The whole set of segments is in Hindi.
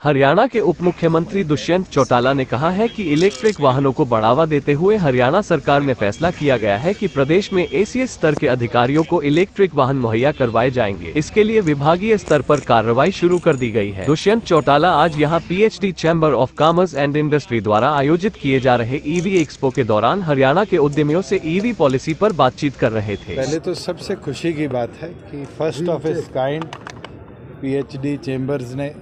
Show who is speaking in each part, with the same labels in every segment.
Speaker 1: हरियाणा के उप मुख्यमंत्री दुष्यंत चौटाला ने कहा है कि इलेक्ट्रिक वाहनों को बढ़ावा देते हुए हरियाणा सरकार ने फैसला किया गया है कि प्रदेश में एसीएस स्तर के अधिकारियों को इलेक्ट्रिक वाहन मुहैया करवाए जाएंगे। इसके लिए विभागीय स्तर पर कार्रवाई शुरू कर दी गई है। दुष्यंत चौटाला आज यहां PhD chamber of commerce and industry द्वारा आयोजित किए जा रहे EV एक्सपो के दौरान हरियाणा के उद्यमियों से EV पॉलिसी पर बातचीत कर रहे थे।
Speaker 2: पहले तो सबसे खुशी की बात है कि first of it's kind PhD chambers ने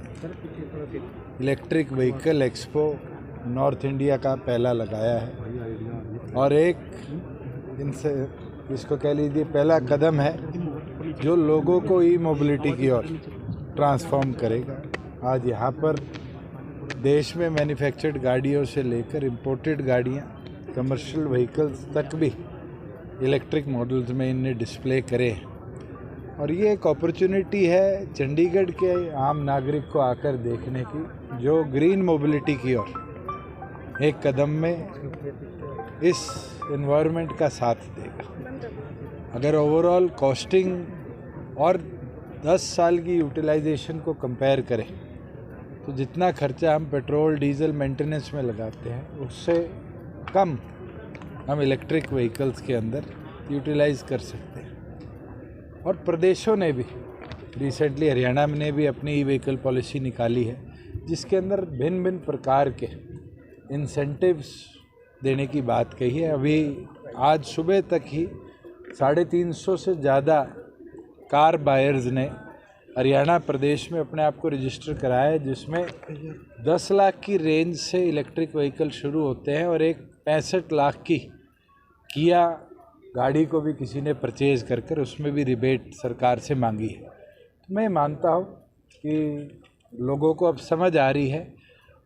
Speaker 2: electric vehicle expo north India का पहला लगाया है और एक इनसे इसको कह लीजिए पहला कदम है जो लोगों को ई मोबिलिटी की ओर ट्रांसफॉर्म करेगा। आज यहाँ पर देश में मैन्युफैक्चर्ड गाड़ियों से लेकर इंपोर्टेड गाड़ियाँ, कमर्शियल व्हीकल्स तक भी इलेक्ट्रिक मॉडल्स में इनने डिस्प्ले करे हैं और ये एक अपॉर्चुनिटी है चंडीगढ़ के आम नागरिक को आकर देखने की, जो ग्रीन मोबिलिटी की ओर एक कदम में इस एनवायरनमेंट का साथ देगा। अगर ओवरऑल कॉस्टिंग और 10 साल की यूटिलाइजेशन को कंपेयर करें तो जितना खर्चा हम पेट्रोल डीजल मेंटेनेंस में लगाते हैं उससे कम हम इलेक्ट्रिक व्हीकल्स के अंदर यूटिलाइज कर सकते हैं। और प्रदेशों ने भी रिसेंटली हरियाणा ने भी अपनी ई व्हीकल पॉलिसी निकाली है जिसके अंदर भिन्न भिन्न प्रकार के इंसेंटिव्स देने की बात कही है। अभी आज सुबह तक ही 350 से ज़्यादा कार बायर्स ने हरियाणा प्रदेश में अपने आप को रजिस्टर कराया है, जिसमें 10 लाख की रेंज से इलेक्ट्रिक व्हीकल शुरू होते हैं और एक 65 लाख की किया गाड़ी को भी किसी ने परचेज़ कर उसमें भी रिबेट सरकार से मांगी है। तो मैं मानता हूँ कि लोगों को अब समझ आ रही है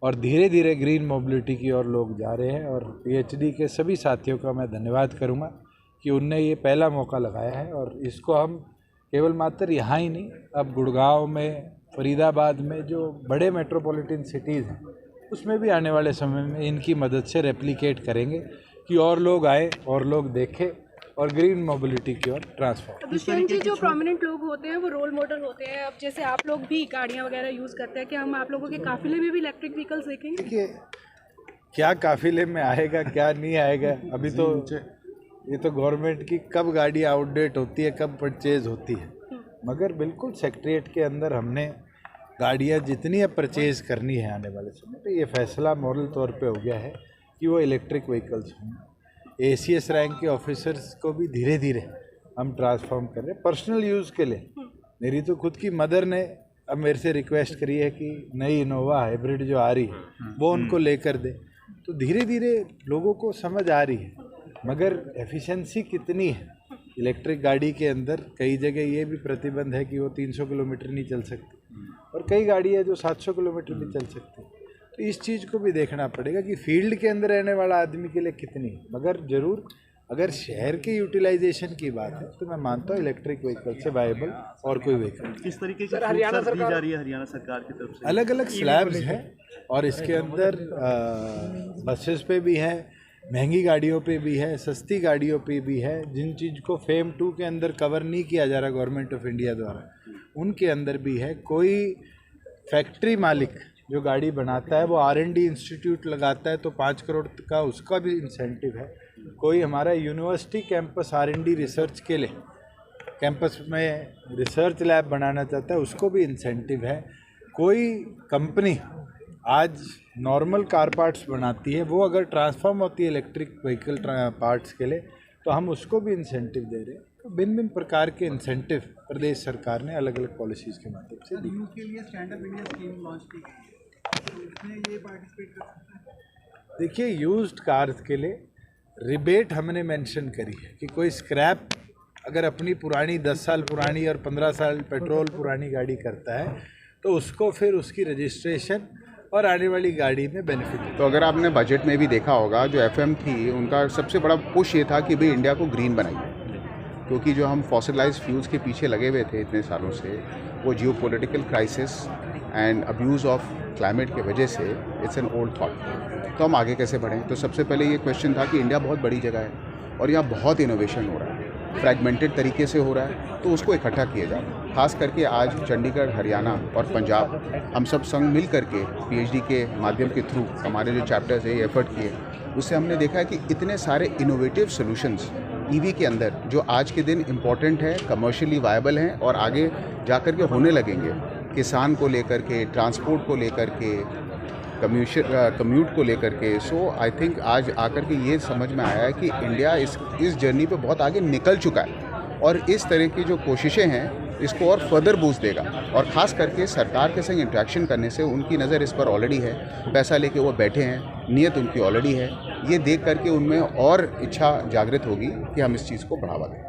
Speaker 2: और धीरे धीरे ग्रीन मोबिलिटी की ओर लोग जा रहे हैं। और PhD के सभी साथियों का मैं धन्यवाद करूँगा कि उनने ये पहला मौका लगाया है और इसको हम केवल मात्र यहाँ ही नहीं, अब गुड़गांव में, फरीदाबाद में जो बड़े मेट्रोपॉलिटन सिटीज़ हैं उसमें भी आने वाले समय में इनकी मदद से रेप्लिकेट करेंगे कि और लोग आए और लोग देखें और ग्रीन मोबिलिटी की ओर ट्रांसफॉर्म।
Speaker 3: दुष्यंत जी, जो प्रोमिनेंट लोग होते हैं वो रोल मॉडल होते हैं। अब जैसे आप लोग भी गाड़ियाँ वगैरह यूज़ करते हैं, क्या हम आप लोगों के काफिले में भी इलेक्ट्रिक व्हीकल्स देखेंगे? देखिए,
Speaker 2: क्या काफिले में आएगा क्या नहीं आएगा, अभी तो ये तो गवर्नमेंट की कब गाड़ी आउटडेट होती है, कब परचेज होती है। मगर बिल्कुल सेक्रेटरीट के अंदर हमने गाड़ियाँ जितनी अब परचेज करनी है आने वाले समय पर, ये फैसला मॉडल तौर पर हो गया है कि वो इलेक्ट्रिक व्हीकल्स होंगे। ACS रैंक के ऑफिसर्स को भी धीरे धीरे हम ट्रांसफॉर्म कर रहे हैं पर्सनल यूज़ के लिए। मेरी तो खुद की मदर ने अब मेरे से रिक्वेस्ट करी है कि नई इनोवा हाइब्रिड जो आ रही है वो उनको लेकर दे। तो धीरे धीरे लोगों को समझ आ रही है, मगर एफिशिएंसी कितनी है इलेक्ट्रिक गाड़ी के अंदर। कई जगह ये भी प्रतिबंध है कि वो 300 किलोमीटर नहीं चल सकती और कई गाड़ी है जो 700 किलोमीटर भी चल सकती है। तो इस चीज़ को भी देखना पड़ेगा कि फील्ड के अंदर रहने वाला आदमी के लिए कितनी है। मगर ज़रूर अगर शहर के यूटिलाइजेशन की बात है तो मैं मानता हूँ इलेक्ट्रिक व्हीकल से वायबल और कोई व्हीकल।
Speaker 4: किस तरीके से हरियाणा सरकार दी जा रही है हरियाणा सरकार की तरफ से?
Speaker 2: अलग अलग स्लैब्स हैं और इसके अंदर बसेस पे भी है, महंगी गाड़ियों पे भी है, सस्ती गाड़ियों पे भी है। जिन चीज़ को फेम 2 के अंदर कवर नहीं किया जा रहा गवर्नमेंट ऑफ इंडिया द्वारा, उनके अंदर भी है। कोई फैक्ट्री मालिक जो गाड़ी बनाता है वो R&D इंस्टीट्यूट लगाता है तो 5 करोड़ का उसका भी इंसेंटिव है। कोई हमारा यूनिवर्सिटी कैंपस R&D रिसर्च के लिए कैंपस में रिसर्च लैब बनाना चाहता है, उसको भी इंसेंटिव है। कोई कंपनी आज नॉर्मल कार पार्ट्स बनाती है, वो अगर ट्रांसफॉर्म होती है इलेक्ट्रिक व्हीकल पार्ट्स के लिए तो हम उसको भी इंसेंटिव दे रहे हैं। तो भिन्न भिन्न प्रकार के इंसेंटिव प्रदेश सरकार ने अलग अलग पॉलिसीज़ के माध्यम से दी।
Speaker 4: के लिए stand up India scheme launch की गई, इसमें ये पार्टिसिपेट कर सकते हैं?
Speaker 2: देखिए, यूज्ड कार्स के लिए रिबेट हमने मेंशन करी है कि कोई स्क्रैप अगर अपनी पुरानी 10 साल पुरानी और 15 साल पेट्रोल पुरानी गाड़ी करता है तो उसको फिर उसकी रजिस्ट्रेशन और आने वाली गाड़ी में बेनिफिट है।
Speaker 5: तो अगर आपने बजट में भी देखा होगा, जो FM थी उनका सबसे बड़ा पुश ये था कि भाई इंडिया को ग्रीन बनाइए, क्योंकि जो हम फॉसिलाइज्ड फ्यूल्स के पीछे लगे हुए थे इतने सालों से, वो geopolitical crisis and abuse of climate की वजह से इट्स एन ओल्ड थॉट। तो हम आगे कैसे बढ़ें? तो सबसे पहले ये क्वेश्चन था कि इंडिया बहुत बड़ी जगह है और यहाँ बहुत इनोवेशन हो रहा है। फ्रैगमेंटेड तरीके से हो रहा है, तो उसको इकट्ठा किया जाए। खास करके आज चंडीगढ़, हरियाणा और पंजाब हम सब संग मिल करके PhD के माध्यम के थ्रू हमारे जो चैप्टर्स है एफर्ट किए, उससे हमने देखा है कि इतने सारे इनोवेटिव सॉल्यूशंस EV के अंदर जो आज के दिन इम्पॉर्टेंट है, कमर्शियली वायबल हैं और आगे जा कर के होने लगेंगे, किसान को लेकर के, ट्रांसपोर्ट को लेकर के, कम्यूट को लेकर के। सो आई थिंक आज आकर के ये समझ में आया है कि इंडिया इस जर्नी पे बहुत आगे निकल चुका है और इस तरह की जो कोशिशें हैं इसको और फर्दर बूस्ट देगा। और ख़ास करके सरकार के संग इंटरेक्शन करने से उनकी नज़र इस पर ऑलरेडी है, पैसा लेके वो बैठे हैं, नीयत उनकी ऑलरेडी है। ये देख करके उनमें और इच्छा जागृत होगी कि हम इस चीज़ को बढ़ावा दें।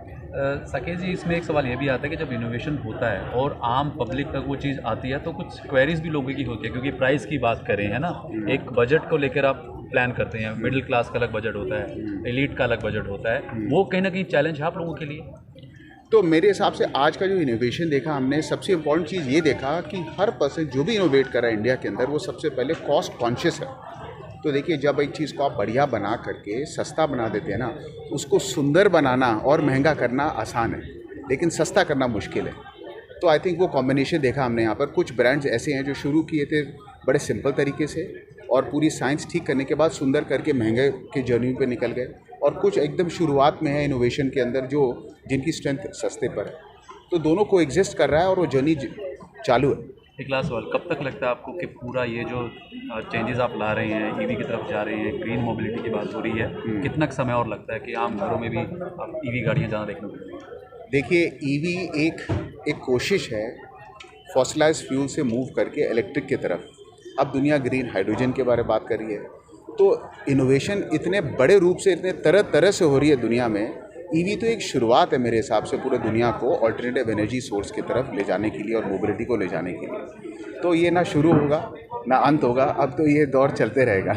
Speaker 6: साकेत जी, इसमें एक सवाल ये भी आता है कि जब इनोवेशन होता है और आम पब्लिक तक वो चीज़ आती है तो कुछ क्वेरीज भी लोगों की होती है, क्योंकि प्राइस की बात करें, है ना, एक बजट को लेकर आप प्लान करते हैं, मिडिल क्लास का अलग बजट होता है, एलीट का अलग बजट होता है, वो कहीं ना कहीं चैलेंज है आप लोगों के लिए।
Speaker 5: तो मेरे हिसाब से आज का जो इनोवेशन देखा हमने, सबसे इम्पॉर्टेंट चीज़ ये देखा कि हर पर्सन जो भी इनोवेट कर रहा है इंडिया के अंदर, वो सबसे पहले कॉस्ट कॉन्शियस है। तो देखिए, जब एक चीज़ को आप बढ़िया बना करके सस्ता बना देते हैं ना, उसको सुंदर बनाना और महंगा करना आसान है, लेकिन सस्ता करना मुश्किल है। तो आई थिंक वो कॉम्बिनेशन देखा हमने यहाँ पर। कुछ ब्रांड्स ऐसे हैं जो शुरू किए थे बड़े सिंपल तरीके से और पूरी साइंस ठीक करने के बाद सुंदर करके महंगे की जर्नी पे निकल गए, और कुछ एकदम शुरुआत में है इनोवेशन के अंदर जो जिनकी स्ट्रेंथ सस्ते पर है। तो दोनों को एग्जिस्ट कर रहा है और वो जर्नी चालू है।
Speaker 6: एक लास्ट सवाल, कब तक लगता है आपको कि पूरा ये जो चेंजेस आप ला रहे हैं, EV की तरफ जा रहे हैं, ग्रीन मोबिलिटी की बात हो रही है, कितना समय और लगता है कि आम घरों में भी आप EV गाड़ियाँ ज़्यादा देखने को मिलेंगी?
Speaker 5: देखिए, EV एक कोशिश है फॉसिलाइज फ्यूल से मूव करके इलेक्ट्रिक की तरफ। अब दुनिया ग्रीन हाइड्रोजन के बारे में बात कर रही है, तो इनोवेशन इतने बड़े रूप से, इतने तरह तरह से हो रही है दुनिया में। EV तो एक शुरुआत है मेरे हिसाब से पूरे दुनिया को ऑल्टरनेटिव एनर्जी सोर्स की तरफ ले जाने के लिए और मोबिलिटी को ले जाने के लिए। तो ये ना शुरू होगा ना अंत होगा, अब तो ये दौर चलते रहेगा।